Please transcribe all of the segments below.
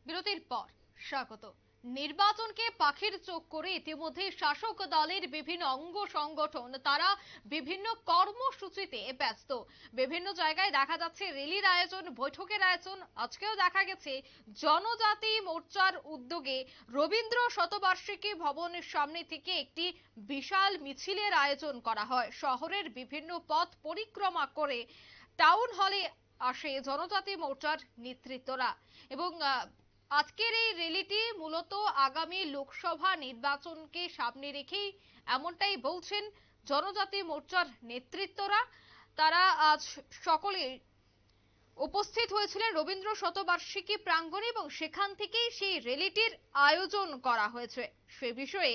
বিরতির পর স্বাগত। নির্বাচনকে পাখির চোখ করে ইতিমধ্যে শাসক দলের বিভিন্ন অঙ্গ সংগঠন তারা বিভিন্ন কর্মসূচিতে ব্যস্ত। বিভিন্ন জায়গায় দেখা যাচ্ছে র্যালির আয়োজন, বৈঠকের আয়োজন। আজকেও দেখা গেছে জনজাতি মোর্চার উদ্যোগে রবীন্দ্র শতবার্ষিকী ভবনের সামনে থেকে একটি বিশাল মিছিলের আয়োজন করা হয়। শহরের বিভিন্ন পথ পরিক্রমা করে টাউন হলে আসে জনজাতি মোর্চার নেতৃত্বরা এবং আজকের এই র্যালিটি মূলত আগামী লোকসভা নির্বাচনকে সামনে রেখেই এমনটাই বলছেন জনজাতি মোর্চার নেতৃত্বরা। তারা আজ সকলে উপস্থিত হয়েছিলেন রবীন্দ্র শতবার্ষিকী প্রাঙ্গণে এবং সেখান থেকেই সেই র্যালিটির আয়োজন করা হয়েছে। সে বিষয়ে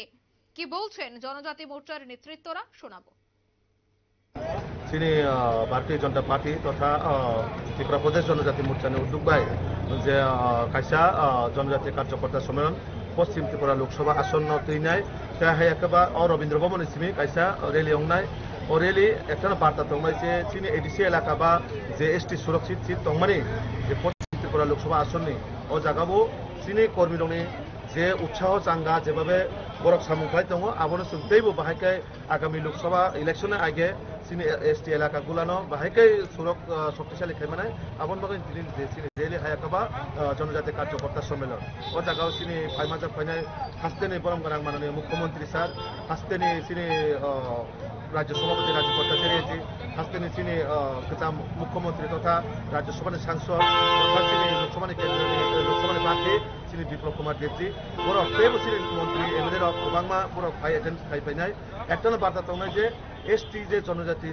কি বলছেন জনজাতি মোর্চার নেতৃত্বরা শোনাবো। তিনি भारतीय जनता पार्टी तथा त्रिपुरा प्रदेश जनजाति मोर्चानि उद्योग बाय जे खायसा जनजाति कार्यकर्ता सम्मेलन पश्चिम त्रिपुरा लोकसभा आसन्न तैनाय त्याहाय एकेबा रवींद्र भवन सिमी खायसा रैली अंनाय और रैली एक बार्ता तंनाय जे चीनी एडिसी एलाका बा जे एसटी सुरक्षित सीट तंमानि जे पश्चिम त्रिपुरा लोकसभा आसननि ओ जागाबो चीनी कर्मी दंनि जे उत्साह चांगा जेभाबे बरक सामुखाय दङ आबोनो सोंथैबो बाहायखाय आगामी लोकसभा इलेक्शन आगे चीनी एसटी एलाका गुलानो बाहायखाय सुरक शक्तिशाली खायमानाय आबोन बागै दिनै चीनी रैली हायाकाबा जनजाति कार्यकर्ता सम्मेलन ओ जागाव चीनी फाइमाजा फाइनाय हास्तेनि बरम गोनां माननीय मुख्यमंत्री सर हास्तेनि चीनी राज्य सभापति राजीव भट्टाचार्यजी हास्तेनि चीनी गोजाम मुख्यमंत्री तथा राज्यसभानि सांसद तथा चीनी लोकसभानि प्रार्थी चीनी बिप्लब कुमार देवजी बरक तेबो चीनी मंत्री एमएलए रक गोबांमा बरक फाइ एटेन्ड खायफैनाय एकटानो बार्ता तंनाय जे एसटी जे जनजाति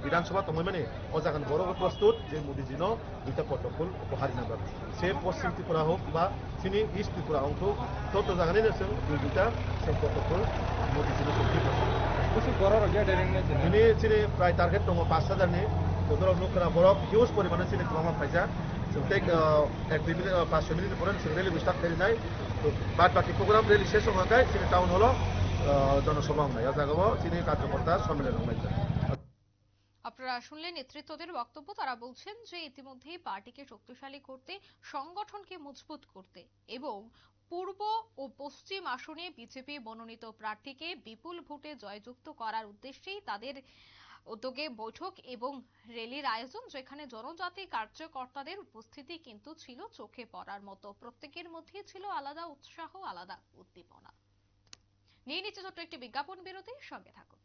विधानसभा तंमानि अजागन बरक प्रस्तुत जे मोदीजीनो दुइटा प्रोटोकल उपहार नांगोन से पश्चिम त्रिपुरा होक बा चीनी ईस्ट त्रिपुरा अंक तत जागानैनो जों दुइटा से प्रोटोकल मोदीजीनो दिनै चीनी प्राय टार्गेट दङ 5000नि बरक नखरा बरक हिउज परिमाण चीनी गोबांमा फायजा जों टेक एक 2 मिनिट 5 मिनिट परे जों रैली स्टार्ट खालामनाय बाद बाकी प्रोग्राम रैली शेष होगाय चीनी टाउन हल जनसभा होनाय जागाबो चीनी कार्यकर्ता सम्मेलन होनाय। আপনারা শুনলেন নেতৃত্বদের বক্তব্য। তারা বলছেন যে ইতিমধ্যেই পার্টিকে শক্তিশালী করতে, সংগঠনকে মজবুত করতে এবং পূর্ব ও পশ্চিম আসনে বিজেপি মনোনীত প্রার্থীকে বিপুল ভোটে জয়যুক্ত করার উদ্দেশ্যেই তাদের উদ্যোগে বৈঠক এবং র্যালির আয়োজন, যেখানে জনজাতি কার্যকর্তাদের উপস্থিতি কিন্তু ছিল চোখে পড়ার মতো। প্রত্যেকের মধ্যেই ছিল আলাদা উৎসাহ, আলাদা উদ্দীপনা। নিয়ে নিচ্ছে ছোট্ট একটি বিজ্ঞাপন বিরতি, সঙ্গে থাকুন।